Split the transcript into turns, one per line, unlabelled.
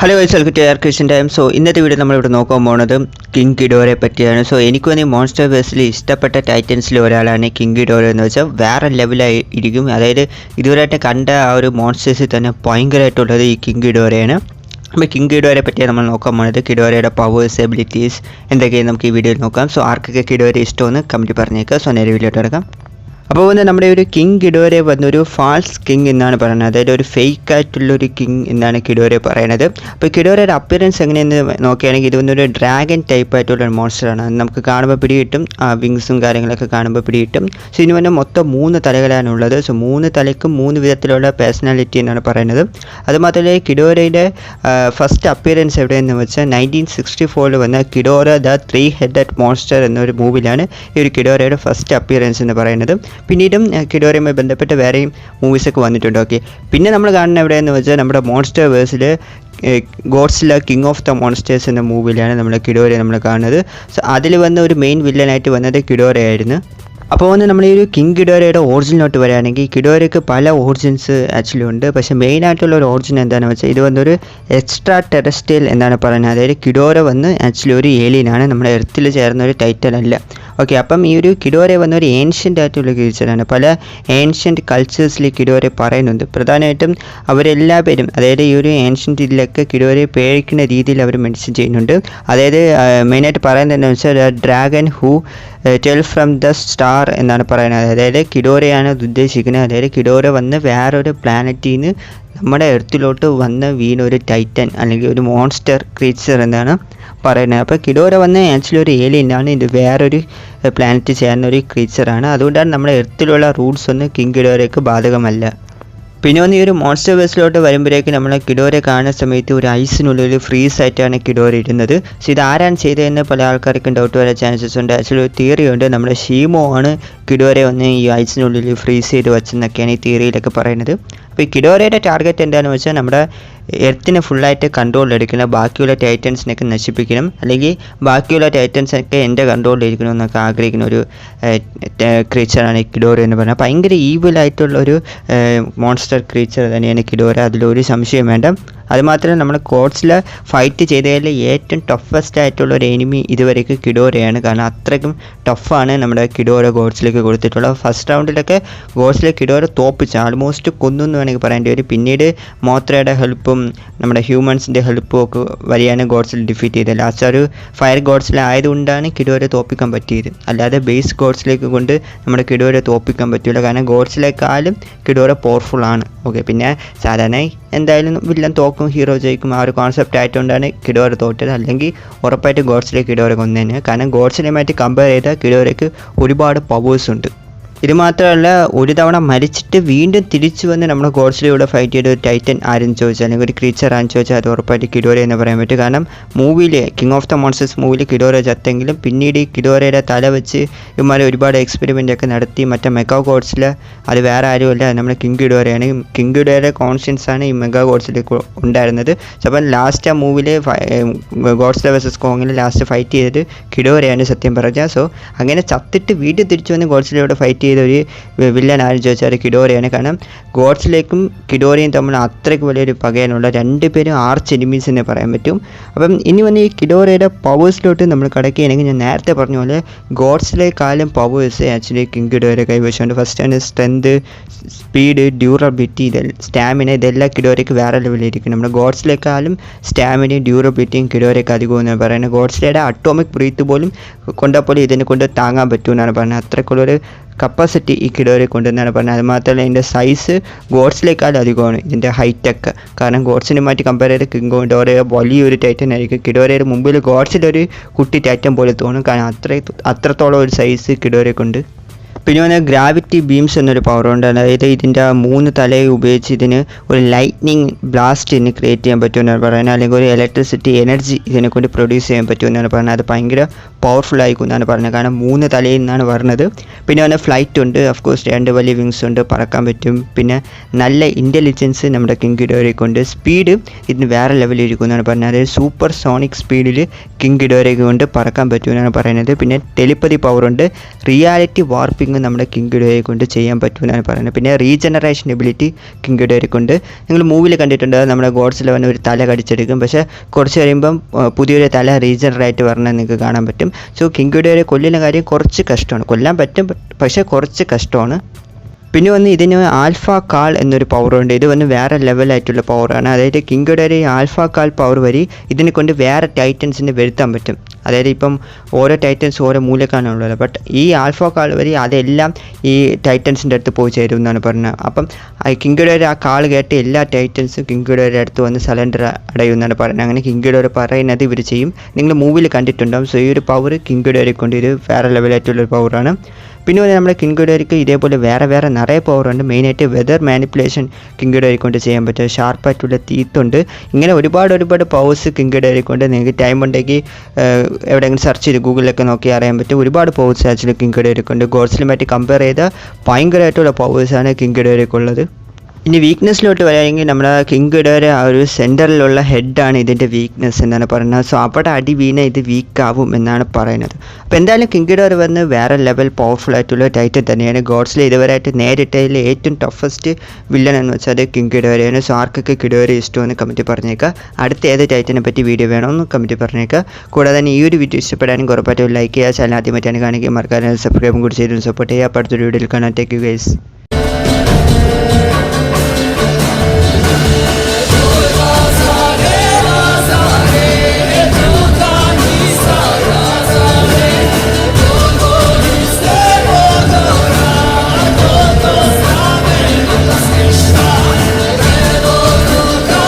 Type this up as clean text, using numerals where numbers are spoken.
Hello guys, welcome to Christian time. So ഇന്നത്തെ video നമ്മളിവിടെ നോക്കാൻ പോകുന്നത് കിങ് ഗിഡോറെ പറ്റിയാണ്. സോ എനിക്ക് തോന്നി മോൺസ്റ്റർ വേഴ്സിൽ ഇഷ്ടപ്പെട്ട ടൈറ്റൻസിൽ ഒരാളാണ് കിങ് ഗിഡോറെ എന്ന് വെച്ചാൽ വേറെ ലെവലായി ഇരിക്കും. അതായത് ഇതുവരെയായിട്ട് കണ്ട ആ ഒരു മോൺസ്റ്റേഴ്സിൽ തന്നെ ഭയങ്കരമായിട്ടുള്ളത് ഈ കിങ് ഗിഡോറയാണ്. അപ്പോൾ കിങ് ഗിഡോറെ പറ്റിയാണ് നമ്മൾ നോക്കാൻ പോകുന്നത്. കിഡോറയുടെ പവേഴ്സ്, എബിലിറ്റീസ് എന്തൊക്കെയാണ് നമുക്ക് ഈ വീഡിയോയിൽ നോക്കാം. സോ ആർക്കൊക്കെ കിഡോറെ ഇഷ്ടമെന്ന് കമൻറ്റ് പറഞ്ഞേക്കാം. സോ നേരെ വീഡിയോ എടുക്കാം. അപ്പോൾ നമ്മുടെ ഒരു കിങ് ഗിഡോറെ വന്നൊരു ഫാൾസ് കിങ് എന്നാണ് പറയുന്നത്. അതായത് ഒരു ഫേക്ക് ആയിട്ടുള്ളൊരു കിങ് എന്നാണ് കിഡോറെ പറയുന്നത്. അപ്പോൾ കിഡോറയുടെ അപ്പിയറൻസ് എങ്ങനെയെന്ന് നോക്കുകയാണെങ്കിൽ ഇത് വന്നൊരു ഡ്രാഗൺ ടൈപ്പ് ആയിട്ടുള്ള ഒരു മോൺസ്റ്ററാണ്. അത് നമുക്ക് കാണുമ്പോൾ പിടികിട്ടും, ആ വിങ്സും കാര്യങ്ങളൊക്കെ കാണുമ്പോൾ പിടികിട്ടും. സോ ഇതിന് വന്ന മൊത്തം 3 തലകളാണുള്ളത്. സോ 3 തലയ്ക്കും 3 വിധത്തിലുള്ള പേഴ്സണാലിറ്റി എന്നാണ് പറയുന്നത്. അതുമാത്രമല്ല കിഡോറയുടെ ഫസ്റ്റ് അപ്പിയറൻസ് എവിടെയെന്ന് വെച്ചാൽ 1964 വന്ന കിഡോറ ദ 3 ഹെഡഡ് മോൺസ്റ്റർ എന്നൊരു മൂവിലാണ് ഈ ഒരു കിഡോറയുടെ ഫസ്റ്റ് അപ്പിയറൻസ് എന്ന് പറയുന്നത്. പിന്നീടും കിഡോറയുമായി ബന്ധപ്പെട്ട് വേറെയും മൂവീസൊക്കെ വന്നിട്ടുണ്ട്. ഓക്കെ, പിന്നെ നമ്മൾ കാണുന്ന എവിടെയെന്ന് വെച്ചാൽ നമ്മുടെ മോൺസ്റ്റർ വേഴ്സിൽ Godzilla king of the monsters എന്ന മൂവിയിലാണ് നമ്മൾ കിഡോറെ നമ്മൾ കാണുന്നത്. സോ അതിൽ വന്ന ഒരു മെയിൻ വില്ലനായിട്ട് വന്നത് കിഡോറയായിരുന്നു. അപ്പോൾ നമ്മൾ ഈ ഒരു കിങ് കിഡോറയുടെ ഒറിജിനോട്ട് വരികയാണെങ്കിൽ കിഡോറയ്ക്ക് പല ഒറിജിൻസ് ആക്ച്വലി ഉണ്ട്. പക്ഷേ മെയിനായിട്ടുള്ള ഒരു ഒറിജിൻ എന്താണെന്ന് വെച്ചാൽ ഇത് വന്നൊരു എക്സ്ട്രാ ടെറസ്ട്രിയൽ എന്നാണ് പറയുന്നത്. അതായത് കിഡോറ വന്ന് ആക്ച്വലി ഒരു ഏലിയനാണ്, നമ്മുടെ എർത്തിൽ ചേർന്ന ഒരു ടൈറ്റൻ അല്ല. ഓക്കെ, അപ്പം ഈ ഒരു കിഡോറെ വന്ന ഒരു ഏൻഷ്യൻ്റ് ആയിട്ടുള്ള ക്രീച്ചറാണ്. പല ഏൻഷ്യൻ്റ് കൾച്ചേഴ്സിൽ കിഡോറെ പറയുന്നുണ്ട്. പ്രധാനമായിട്ടും അവരെല്ലാ പേരും, അതായത് ഈ ഒരു ഏൻഷ്യൻ്റ് ഇതിലൊക്കെ കിഡോറെ പേഴിക്കുന്ന രീതിയിൽ അവർ മെൻഷൻ ചെയ്യുന്നുണ്ട്. അതായത് മെയിനായിട്ട് പറയുന്നത് എന്താണെന്ന് വെച്ചാൽ dragon who tell from the star എന്നാണ് പറയുന്നത്. അതായത് കിഡോറയാണ് അത് ഉദ്ദേശിക്കുന്നത്. അതായത് കിഡോറ വന്ന് വേറൊരു പ്ലാനറ്റിൽ നിന്ന് നമ്മുടെ എർത്തിലോട്ട് വന്ന് വീണൊരു ടൈറ്റൻ അല്ലെങ്കിൽ ഒരു മോൺസ്റ്റർ ക്രീച്ചർ എന്നാണ് പറയുന്നത്. അപ്പോൾ കിഡോറ വന്ന് ആക്ച്വലി ഒരു ഏലിയനാണ്, ഇത് വേറൊരു പ്ലാനറ്റ് ചേർന്ന ഒരു ക്രീച്ചറാണ്. അതുകൊണ്ടാണ് നമ്മുടെ എർത്തിലുള്ള റൂൾസ് ഒന്നും കിങ് കിഡോറയ്ക്ക് ബാധകമല്ല. പിന്നെ ഈ ഒരു മോൺസ്റ്റർ വേഴ്സിലോട്ട് വരുമ്പോഴേക്ക് നമ്മൾ കിഡോറെ കാണുന്ന സമയത്ത് ഒരു ഐസിനുള്ളിൽ ഫ്രീസ് ആയിട്ടാണ് കിഡോറെ ഇരുന്നത്. സോ ഇത് ആരാണ് ചെയ്തതെന്ന് പല ആൾക്കാർക്കും ഡൗട്ട് വരാൻ ചാൻസസ് ഉണ്ട്. ആക്ച്വലി ഒരു തിയറി ഉണ്ട്, നമ്മുടെ ഷീമോ ആണ് കിഡോറെ വന്ന് ഈ ഐസിനുള്ളിൽ ഫ്രീസ് ചെയ്ത് വെച്ചെന്നൊക്കെയാണ് ഈ തിയറിയിലൊക്കെ പറയുന്നത്. അപ്പോൾ ഈ കിഡോറയുടെ ടാർഗറ്റ് എന്താണെന്ന് വെച്ചാൽ നമ്മുടെ എർത്തിനെ ഫുള്ളായിട്ട് കൺട്രോളിലെടുക്കണം, ബാക്കിയുള്ള ടൈറ്റൻസിനൊക്കെ നശിപ്പിക്കണം, അല്ലെങ്കിൽ ബാക്കിയുള്ള ടൈറ്റൻസൊക്കെ എൻ്റെ കൺട്രോളിലിരിക്കണം എന്നൊക്കെ ആഗ്രഹിക്കുന്ന ഒരു ക്രീച്ചറാണ് ഈ കിഡോറ എന്ന് പറയുന്നത്. ഭയങ്കര ഈവിലായിട്ടുള്ളൊരു മോൺസ്റ്റർ ക്രീച്ചർ തന്നെയാണ് കിഡോറ, അതിലൊരു സംശയം വേണ്ട. അതുമാത്രമല്ല നമ്മൾ ഗോഡ്സിൽ ഫൈറ്റ് ചെയ്തതിൽ ഏറ്റവും ടഫസ്റ്റ് ആയിട്ടുള്ള ഒരു എനിമി ഇതുവരേക്ക് കിഡോറയാണ്. കാരണം അത്രയ്ക്കും ടഫാണ് നമ്മുടെ കിഡോറ ഗോഡ്സിലേക്ക് കൊടുത്തിട്ടുള്ളത്. ഫസ്റ്റ് റൗണ്ടിലൊക്കെ ഗോഡ്സിലെ കിഡോറ തോപ്പിച്ച് ആൾമോസ്റ്റ് കൊന്നു എന്ന് വേണമെങ്കിൽ പറയേണ്ടി വരും. പിന്നീട് മോത്രയുടെ ഹെൽപ്പും നമ്മുടെ ഹ്യൂമൻസിൻ്റെ ഹെൽപ്പും ഒക്കെ വഴിയാണ് ഗോഡ്സിൽ ഡിഫീറ്റ് ചെയ്തത്. ലാസ്റ്റ് ഒരു ഫയർ ഗോഡ്സിലായതുകൊണ്ടാണ് കിഡോറെ തോപ്പിക്കാൻ പറ്റിയത്. അല്ലാതെ ബേസ് ഗോഡ്സിലേക്ക് കൊണ്ട് നമ്മുടെ കിഡോറെ തോപ്പിക്കാൻ പറ്റില്ല. കാരണം ഗോഡ്സിലേക്കാളും കിഡോറ പവർഫുൾ ആണ്. ഓക്കെ, പിന്നെ സാധാരണ എന്തായാലും വില്ലൻ തോക്കും, ഹീറോ ജയിക്കും, ആ ഒരു കോൺസെപ്റ്റ് ആയതുകൊണ്ടാണ് കിഡോറെ തോറ്റത്. അല്ലെങ്കിൽ ഉറപ്പായിട്ട് ഗോഡ്സിലെ കിഡോറെ കൊന്നേനെ. കാരണം ഗോഡ്സിനെയുമായിട്ട് കമ്പയർ ചെയ്താൽ കിഡോറയ്ക്ക് ഒരുപാട് പവേഴ്സ് ഉണ്ട്. ഇത് മാത്രമല്ല, ഒരു തവണ മരിച്ചിട്ട് വീണ്ടും തിരിച്ചു വന്ന് നമ്മുടെ ഗോഡ്സിലൂടെ ഫൈറ്റ് ചെയ്ത ഒരു ടൈറ്റൻ ആരെന്ന് ചോദിച്ചാൽ, അല്ലെങ്കിൽ ഒരു ക്രീച്ചർ ആണെന്ന് ചോദിച്ചാൽ അത് ഉറപ്പായിട്ട് കിഡോറ എന്ന് പറയാൻ പറ്റും. കാരണം മൂവിയിൽ കിങ് ഓഫ് ദ മോൺസ്റ്റേഴ്സ് മൂവിയിൽ കിഡോറ ചത്തെങ്കിലും പിന്നീട് ഈ കിഡോറയുടെ തല വെച്ച് ഇവന്മാർ ഒരുപാട് എക്സ്പെരിമെൻ്റ് ഒക്കെ നടത്തി. മറ്റേ മെഗാ ഗോഡ്സിൽ അത് വേറെ ആരുമല്ല, നമ്മുടെ കിങ് കിഡോറയാണ്. കിങ് കിഡോറയുടെ കോൺഷ്യൻസ് ആണ് ഈ മെഗാ ഗോഡ്സിലേക്ക് ഉണ്ടായിരുന്നത്. സോ അപ്പം ലാസ്റ്റ് ആ മൂവിയിൽ ഗോഡ്സില വേഴ്സസ് കോങ്ങിൽ ലാസ്റ്റ് ഫൈറ്റ് ചെയ്തത് കിഡോറയാണ് സത്യം പറഞ്ഞാൽ. സോ അങ്ങനെ ചത്തിട്ട് വീണ്ടും തിരിച്ചു വന്ന് ഗോഡ്സിലൂടെ ഫൈറ്റ് ഒരു വില്ലൻ ആരും ചോദിച്ചാൽ കിഡോറയാണ്. കാരണം ഗോഡ്സിലേക്കും കിഡോറയും തമ്മിൽ അത്രയ്ക്ക് വലിയൊരു പകയാനുള്ള രണ്ടുപേരും ആർച്ച് എനിമീസ് എന്ന് പറയാൻ പറ്റും. അപ്പം ഇനി വന്ന് ഈ കിഡോറയുടെ പവേഴ്സിലോട്ട് നമ്മൾ കടക്കുകയാണെങ്കിൽ ഞാൻ നേരത്തെ പറഞ്ഞ പോലെ ഗോഡ്സിലേക്കാളും പവേഴ്സ് ആക്ച്വലി കിങ് കിഡോറെ കൈവശമുണ്ട്. ഫസ്റ്റാണ് സ്ട്രെങ്ത്, സ്പീഡ്, ഡ്യൂറബിലിറ്റി, സ്റ്റാമിന, ഇതെല്ലാം കിഡോറയ്ക്ക് വേറെ ലെവലിലിരിക്കും. നമ്മുടെ ഗോഡ്സിലേക്കാളും സ്റ്റാമിനയും ഡ്യൂറബിലിറ്റിയും കിഡോറയ്ക്ക് അധികമെന്നാണ് പറയുന്നത്. ഗോഡ്സിലയുടെ അറ്റോമിക് ബ്രീത്ത് പോലും കൊണ്ടാൽ പോലും ഇതിനെ കൊണ്ട് താങ്ങാൻ പറ്റുമെന്നാണ് പറയുന്നത്. അത്രയ്ക്കുള്ളൊരു കപ്പാസിറ്റി ഈ കിഡോറെ കൊണ്ടെന്നാണ് പറഞ്ഞത്. അതുമാത്രമല്ല ഇതിൻ്റെ സൈസ് ഗോഡ്സിലേക്കാളും അധികമാണ്, ഇതിൻ്റെ ഹൈറ്റൊക്കെ. കാരണം ഗോഡ്സിനെ മാറ്റി കമ്പയർ ചെയ്ത് കിങ് കിഡോറെ വലിയൊരു ടൈറ്റൻ ആയിരിക്കും. കിഡോറയുടെ മുമ്പിൽ ഗോഡ്സിലൊരു കുട്ടി ടൈറ്റൻ പോലെ തോന്നും. കാരണം അത്രത്തോളം ഒരു സൈസ് കിഡോറയ്ക്കുണ്ട്. പിന്നെ ഗ്രാവിറ്റി ബീംസ് എന്നൊരു പവറുണ്ട്. അതായത് ഇതിൻ്റെ 3 തലയെ ഉപയോഗിച്ച് ഇതിന് ഒരു ലൈറ്റ്നിങ് ബ്ലാസ്റ്റ് ഇതിന് ക്രിയേറ്റ് ചെയ്യാൻ പറ്റുമെന്നാണ് പറയുന്നത്. അല്ലെങ്കിൽ ഒരു ഇലക്ട്രിസിറ്റി എനർജി ഇതിനെ കൊണ്ട് പ്രൊഡ്യൂസ് ചെയ്യാൻ പറ്റുമെന്നാണ് പറയുന്നത്. അത് ഭയങ്കര പവർഫുൾ ആയിരിക്കും എന്നാണ് പറയുന്നത്. കാരണം 3 തലയിൽ നിന്നാണ് പറഞ്ഞത്. പിന്നെ ഫ്ലൈറ്റ് ഉണ്ട്, ഓഫ്കോഴ്സ് 2 വലിയ വിങ്സ് ഉണ്ട്, പറക്കാൻ പറ്റും. പിന്നെ നല്ല ഇൻ്റലിജൻസ് നമ്മുടെ കിങ് കിഡോറയ്ക്കുണ്ട്. സ്പീഡ് ഇതിന് വേറെ ലെവലിരിക്കും എന്നാണ് പറയുന്നത്. അതായത് സൂപ്പർ സോണിക് സ്പീഡിൽ കിങ് കിഡോറയ്ക്ക് കൊണ്ട് പറക്കാൻ പറ്റുമെന്നാണ് പറയുന്നത്. പിന്നെ ടെലിപ്പതി പവറുണ്ട്, റിയാലിറ്റി വാർപ്പിംഗ് കാര്യങ്ങളും നമ്മുടെ കിങ് ഗിഡോയെ കൊണ്ട് ചെയ്യാൻ പറ്റുമെന്നാണ് പറയുന്നത്. പിന്നെ റീജനറേഷൻ എബിലിറ്റി കിങ് ഗിഡോയെ കൊണ്ട് നിങ്ങൾ മൂവിൽ കണ്ടിട്ടുണ്ട്, നമ്മുടെ ഗോഡ്സിൽ വന്ന് ഒരു തല കടിച്ചെടുക്കും, പക്ഷേ കുറച്ച് കഴിയുമ്പം പുതിയൊരു തല റീജനറേറ്റ് പറഞ്ഞാൽ നിങ്ങൾക്ക് കാണാൻ പറ്റും. സോ കിങ് ഗിഡോയെ കൊല്ലുന്ന കാര്യം കുറച്ച് കഷ്ടമാണ്, കൊല്ലാൻ പറ്റും പക്ഷേ കുറച്ച് കഷ്ടമാണ്. പിന്നെ വന്ന് ഇതിന് ആൽഫ കാൾ എന്നൊരു പവറുണ്ട്. ഇത് വന്ന് വേറെ ലെവലായിട്ടുള്ള പവറാണ്. അതായത് കിങ് ഗിഡോയുടെ ഈ ആൽഫ കാൾ പവർ വഴി ഇതിനെ കൊണ്ട് വേറെ ടൈറ്റൻസിനെ വരുത്താൻ പറ്റും. അതായത് ഇപ്പം ഓരോ ടൈറ്റൻസ് ഓരോ മൂലക്കാണുള്ളത്, ബട്ട് ഈ ആൽഫ കാൾ വഴി അതെല്ലാം ഈ ടൈറ്റൻസിൻ്റെ അടുത്ത് പോയി ചേരും എന്നാണ് പറഞ്ഞത്. അപ്പം കിങ് ഗിഡോയുടെ ആ കാൾ കേട്ട് എല്ലാ ടൈറ്റൻസും കിങ് ഗിഡോയുടെ അടുത്ത് വന്ന് സറണ്ടർ അടയും എന്നാണ് പറയുന്നത്. അങ്ങനെ കിങ് ഗിഡോയെ പറയുന്നത് ഇവർ ചെയ്യും. നിങ്ങൾ മൂവിൽ കണ്ടിട്ടുണ്ടാകും. സോ ഈ ഒരു പവർ കിങ് ഗിഡോയെ കൊണ്ട് ഇത് വേറെ ലെവലായിട്ടുള്ളൊരു പവറാണ്. പിന്നെ വന്ന് നമ്മുടെ കിങ് ഗിഡോയ്ക്ക് ഇതേപോലെ വേറെ നിറയെ പവറുണ്ട്. മെയിനായിട്ട് വെതർ മാനിപ്പുലേഷൻ കിങ് ഗിഡോയെ കൊണ്ട് ചെയ്യാൻ പറ്റും. ഷാർപ്പായിട്ടുള്ള തീത്തുണ്ട്. ഇങ്ങനെ ഒരുപാട് പവേഴ്സ് കിങ് ഗിഡോയെ കൊണ്ട് നിങ്ങൾക്ക് ടൈം ഉണ്ടെങ്കിൽ എവിടെയെങ്കിലും സെർച്ച് ചെയ്ത് ഗൂഗിളിലൊക്കെ നോക്കി അറിയാൻ പറ്റും. ഒരുപാട് പവേഴ്സ് ആക്ച്വലി കിങ് ഗിഡോയെ കൊണ്ട് ഗോഡ്സിലുമായിട്ട് കമ്പയർ ചെയ്താൽ ഭയങ്കരമായിട്ടുള്ള പവേഴ്സാണ് കിങ് ഗിഡോയെ ഉള്ളത്. ഇനി വീക്ക്നെസ്സിലോട്ട് വരികയാണെങ്കിൽ നമ്മുടെ കിങ് ഗിഡോയുടെ ആ ഒരു സെൻറ്ററിലുള്ള ഹെഡാണ് ഇതിൻ്റെ വീക്ക്നെസ് എന്നാണ് പറയുന്നത്. സോ അവിടെ അടി വീണ ഇത് വീക്കാവും എന്നാണ് പറയുന്നത്. അപ്പോൾ എന്തായാലും കിങ് ഗിഡോയെ വന്ന് വേറെ ലെവൽ പവർഫുൾ ആയിട്ടുള്ള ടൈറ്റൻ തന്നെയാണ്. ഗോഡ്സിൽ ഇതുവരെയായിട്ട് നേരിട്ടതിൽ ഏറ്റവും ടഫസ്റ്റ് വില്ലൻ എന്ന് വെച്ചാൽ കിങ് ഗിഡോയാണ്. സോ ആർക്കൊക്കെ ഗിഡോയെ ഇഷ്ടമെന്ന് കമൻറ്റ് പറഞ്ഞേക്കുക. അടുത്ത ഏത് ടൈറ്റനെ പറ്റി വീഡിയോ വേണമെന്ന് കമൻറ്റ് പറഞ്ഞേക്കുക. കൂടാതെ തന്നെ ഈ ഒരു വീഡിയോ ഇഷ്ടപ്പെടാനും ഉറപ്പായിട്ടും ലൈക്ക് ചെയ്യുക. ചാനൽ ആദ്യമായിട്ടാണ് കാണിക്കുക മറക്കാതെ സബ്സ്ക്രൈബും കൂടി ചെയ്ത് സപ്പോർട്ട് ചെയ്യുക. അപ്പോൾ അടുത്തൊരു വീഡിയോയിൽ കാണാൻ. Take you guys.